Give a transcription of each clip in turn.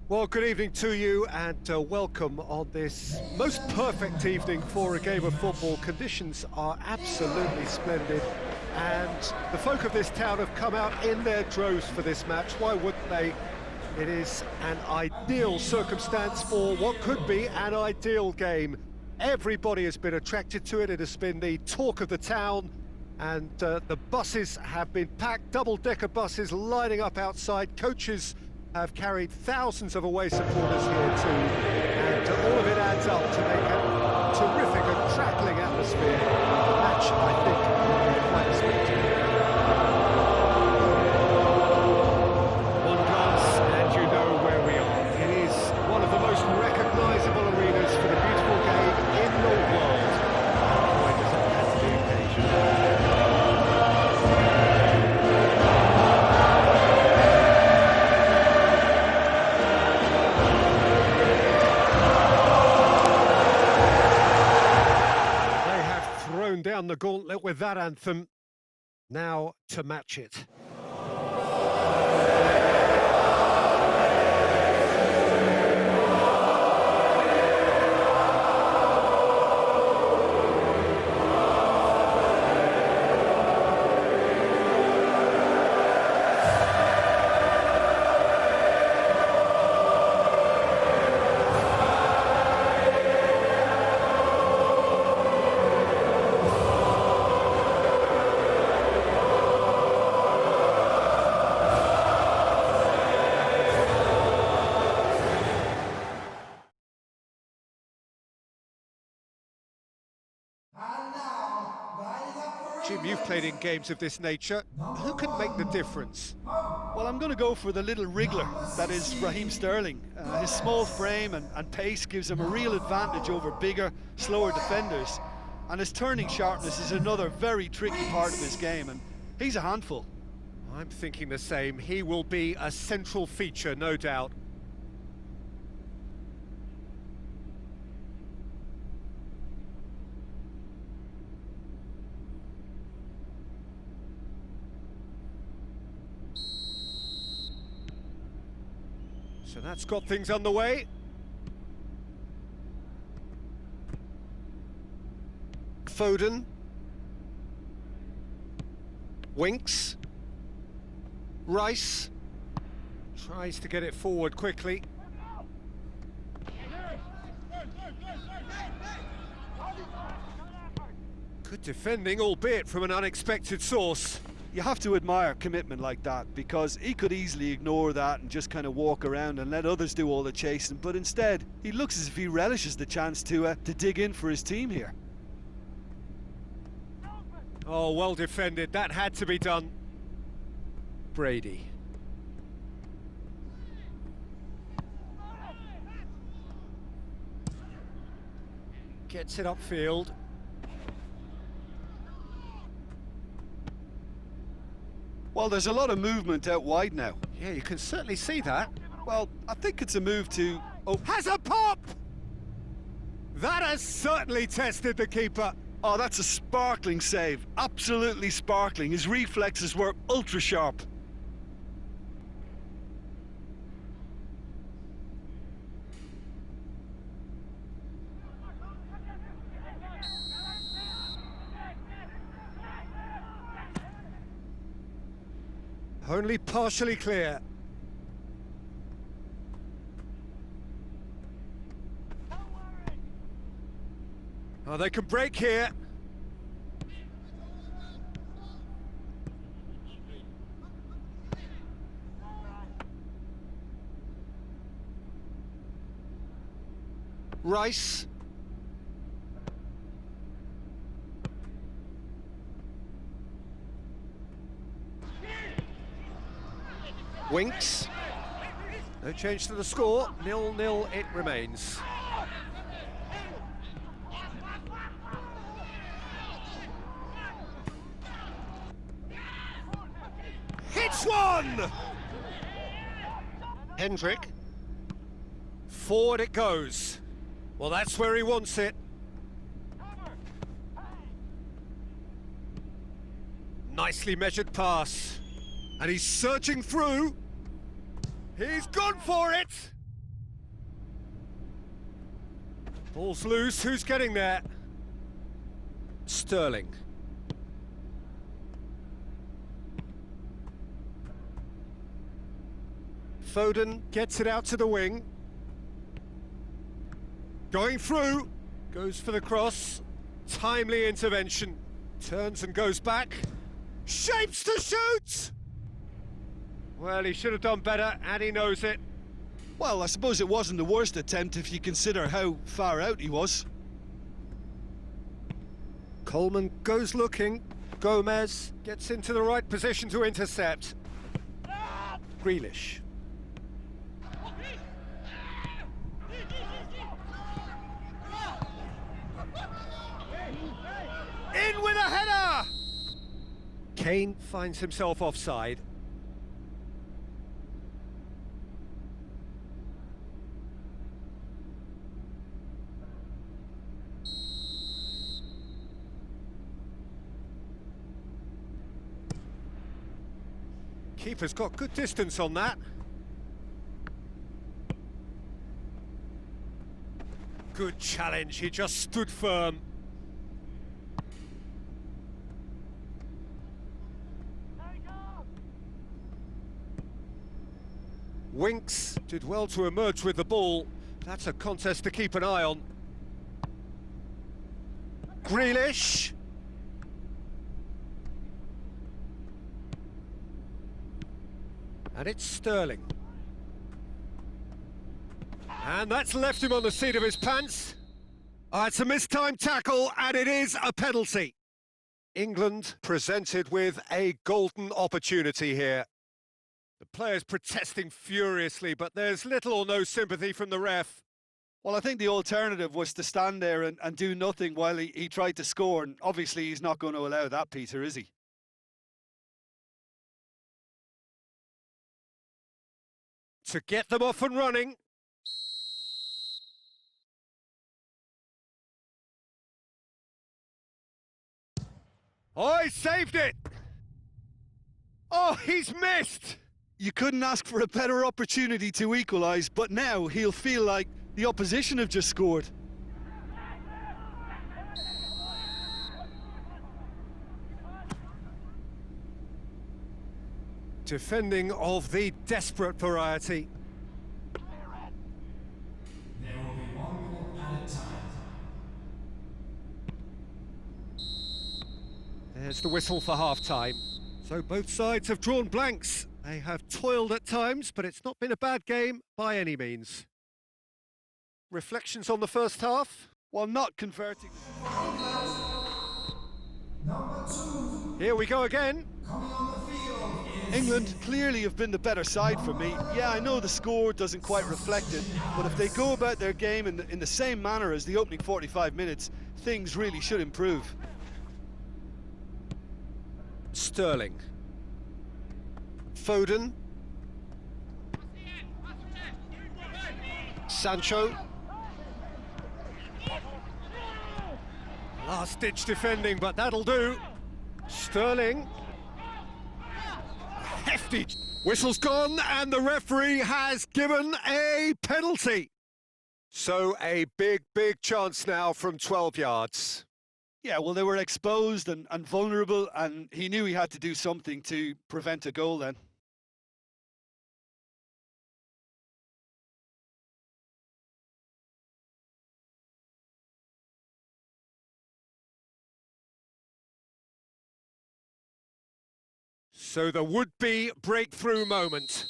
Well, good evening to you and welcome on this most perfect evening for a game of football. Conditions are absolutely splendid and the folk of this town have come out in their droves for this match. Why wouldn't they? It is an ideal circumstance for what could be an ideal game. Everybody has been attracted to it. It has been the talk of the town and the buses have been packed, double-decker buses lining up outside. Coaches have carried thousands of away supporters here too, and all of it adds up to make a terrific and crackling atmosphere. The match, I think, will be quite spectacular. One glance and you know where we are. It is one of the most recognisable arenas for the beautiful game in the world. Boy, does it add to the occasion. Down the gauntlet with that anthem, now to match it. Jim, you've played in games of this nature. Who can make the difference? Well, I'm going to go for the little wriggler, that is Raheem Sterling. His small frame and pace gives him a real advantage over bigger, slower defenders. And his turning sharpness is another very tricky part of his game, and he's a handful. I'm thinking the same. He will be a central feature, no doubt. So that's got things underway. Foden. Winks. Rice. Tries to get it forward quickly. Good defending, albeit from an unexpected source. You have to admire commitment like that, because he could easily ignore that and just kind of walk around and let others do all the chasing, but instead he looks as if he relishes the chance to dig in for his team here. Oh, well defended. That had to be done. Brady. Gets it upfield. Well, there's a lot of movement out wide now. Yeah, you can certainly see that. Well, I think it's a move to... Oh, has a pop! That has certainly tested the keeper. Oh, that's a sparkling save. Absolutely sparkling. His reflexes were ultra sharp. Only partially clear. Oh, they can break here. Rice. Winks. No change to the score. 0-0 it remains. Hits one! Hendrick. Forward it goes. Well, that's where he wants it. Nicely measured pass. And he's surging through. He's gone for it. Ball's loose, who's getting there? Sterling. Foden gets it out to the wing. Going through, goes for the cross. Timely intervention. Turns and goes back. Shapes to shoot! Well, he should have done better, and he knows it. Well, I suppose it wasn't the worst attempt if you consider how far out he was. Coleman goes looking. Gomez gets into the right position to intercept. Grealish. In with a header! Kane finds himself offside. Keeper's got good distance on that. Good challenge, he just stood firm. Winks did well to emerge with the ball. That's a contest to keep an eye on. Grealish. And it's Sterling. And that's left him on the seat of his pants. It's a mistimed tackle, and it is a penalty. England presented with a golden opportunity here. The players protesting furiously, but there's little or no sympathy from the ref. Well, I think the alternative was to stand there and do nothing while he tried to score, and obviously he's not going to allow that, Peter, is he? To get them off and running. Oh, he saved it! Oh, he's missed! You couldn't ask for a better opportunity to equalise, but now he'll feel like the opposition have just scored. Defending of the desperate variety. There will be 1 minute at a time. There's the whistle for half-time. So both sides have drawn blanks. They have toiled at times, but it's not been a bad game by any means. Reflections on the first half? While not converting. Number 2. Here we go again. Coming on the field is England clearly have been the better side for me. Yeah, I know the score doesn't quite reflect it, but if they go about their game in the same manner as the opening 45 minutes, things really should improve. Sterling. Foden. Sancho. Last-ditch defending, but that'll do. Sterling. Hefty. Whistle's gone, and the referee has given a penalty. So a big, big chance now from 12 yards. Yeah, well, they were exposed and vulnerable, and he knew he had to do something to prevent a goal then. So the would-be breakthrough moment.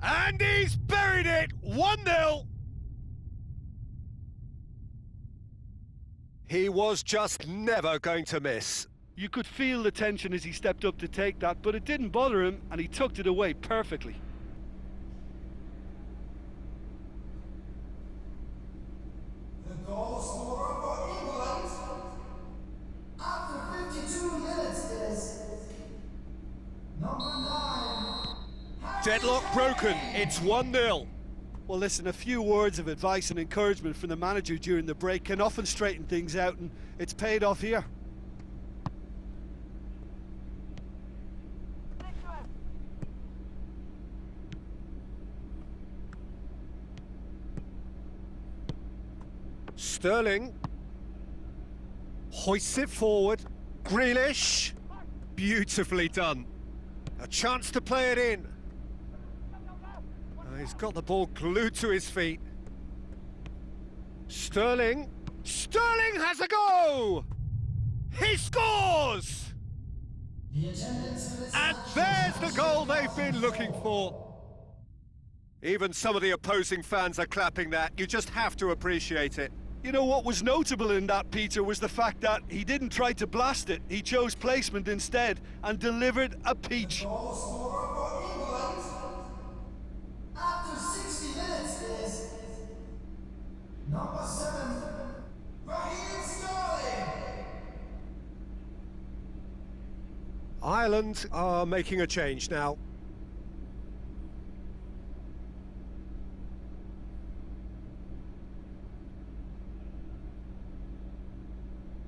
And he's buried it! 1-0! He was just never going to miss. You could feel the tension as he stepped up to take that, but it didn't bother him, and he tucked it away perfectly. the goal scorer for England. After 52 minutes is number 9. Deadlock broken, it's 1-0. Well, listen, a few words of advice and encouragement from the manager during the break can often straighten things out, and it's paid off here. Sterling hoists it forward. Grealish, beautifully done. A chance to play it in. He's got the ball glued to his feet. Sterling has a go! He scores! And there's the goal they've been looking for. Even some of the opposing fans are clapping that. You just have to appreciate it. You know what was notable in that, Peter, was the fact that he didn't try to blast it. He chose placement instead and delivered a peach. Goal scorer for England. After 60 minutes is number 7, Raheem Sterling. Ireland are making a change now.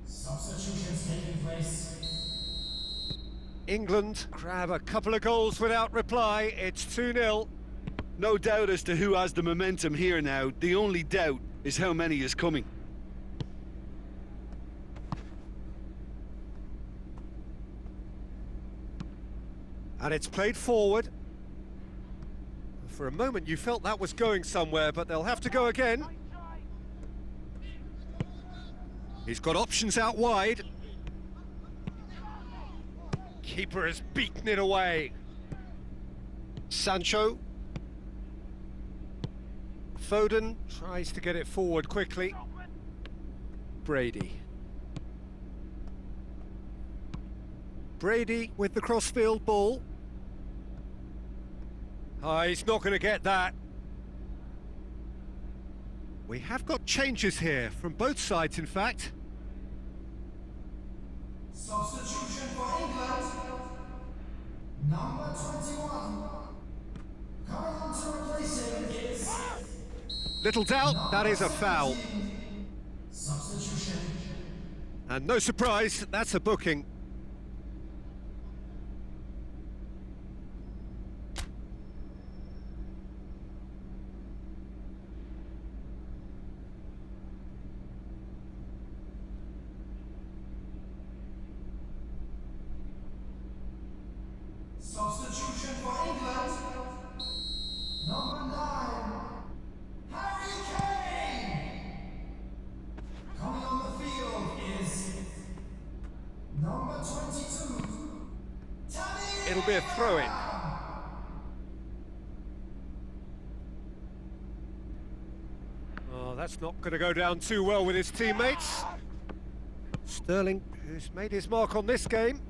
Substitutions taking place. England grab a couple of goals without reply. It's 2-0. No doubt as to who has the momentum here now. The only doubt is how many is coming. And it's played forward. For a moment you felt that was going somewhere, but they'll have to go again. He's got options out wide. Keeper has beaten it away. Sancho. Foden tries to get it forward quickly. Brady. Brady with the crossfield ball. He's not going to get that. We have got changes here, from both sides in fact. Substitution for England. Number 21. Coming on to replace him is... Little doubt, that is a foul. Substitution. And no surprise, that's a booking. Substitution for England. Number 9. Harry Kane. Coming on the field is number 22. Tammy. It'll be a throw-in. Oh, that's not going to go down too well with his teammates. Sterling, who's made his mark on this game.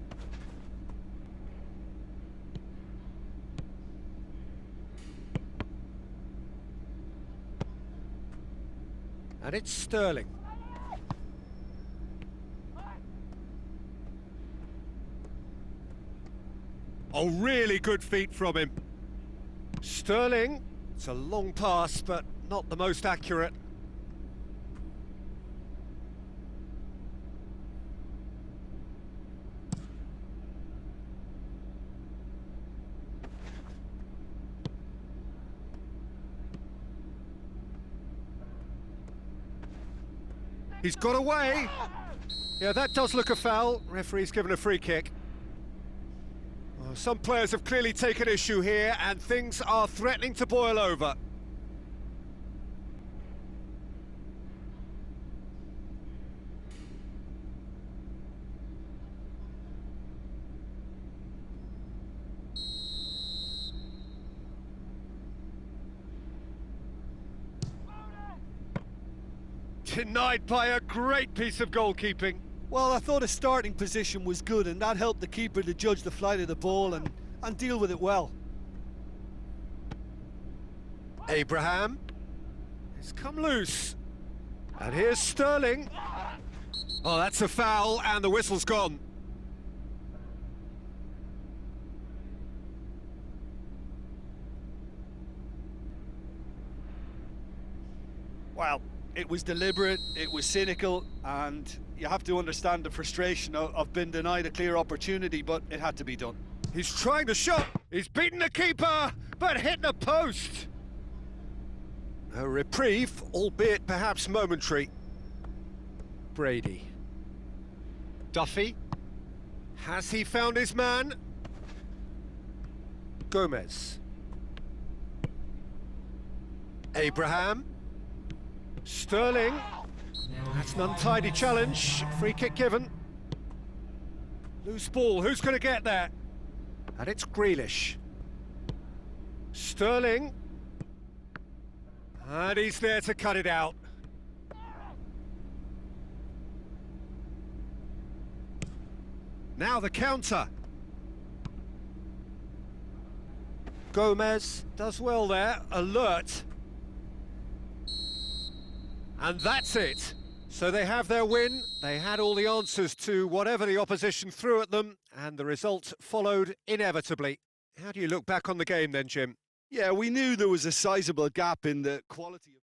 And it's Sterling. Oh, really good feet from him. Sterling, it's a long pass, but not the most accurate. He's got away. Yeah, that does look a foul. Referee's given a free kick. Well, some players have clearly taken issue here, and things are threatening to boil over. Denied by a great piece of goalkeeping. Well, I thought his starting position was good, and that helped the keeper to judge the flight of the ball and deal with it well. Abraham has come loose. And here's Sterling. Oh, that's a foul, and the whistle's gone. Well, it was deliberate, it was cynical, and you have to understand the frustration of being denied a clear opportunity, but it had to be done. He's trying to shot. He's beaten the keeper, but hit the post. A reprieve, albeit perhaps momentary. Brady. Duffy. Has he found his man? Gomez. Abraham. Sterling. That's an untidy challenge. Free kick given. Loose ball. Who's going to get there? And it's Grealish. Sterling. And he's there to cut it out. Now the counter. Gomez does well there, alert. And that's it. So they have their win. They had all the answers to whatever the opposition threw at them, and the result followed inevitably. How do you look back on the game then, Jim? Yeah, we knew there was a sizable gap in the quality of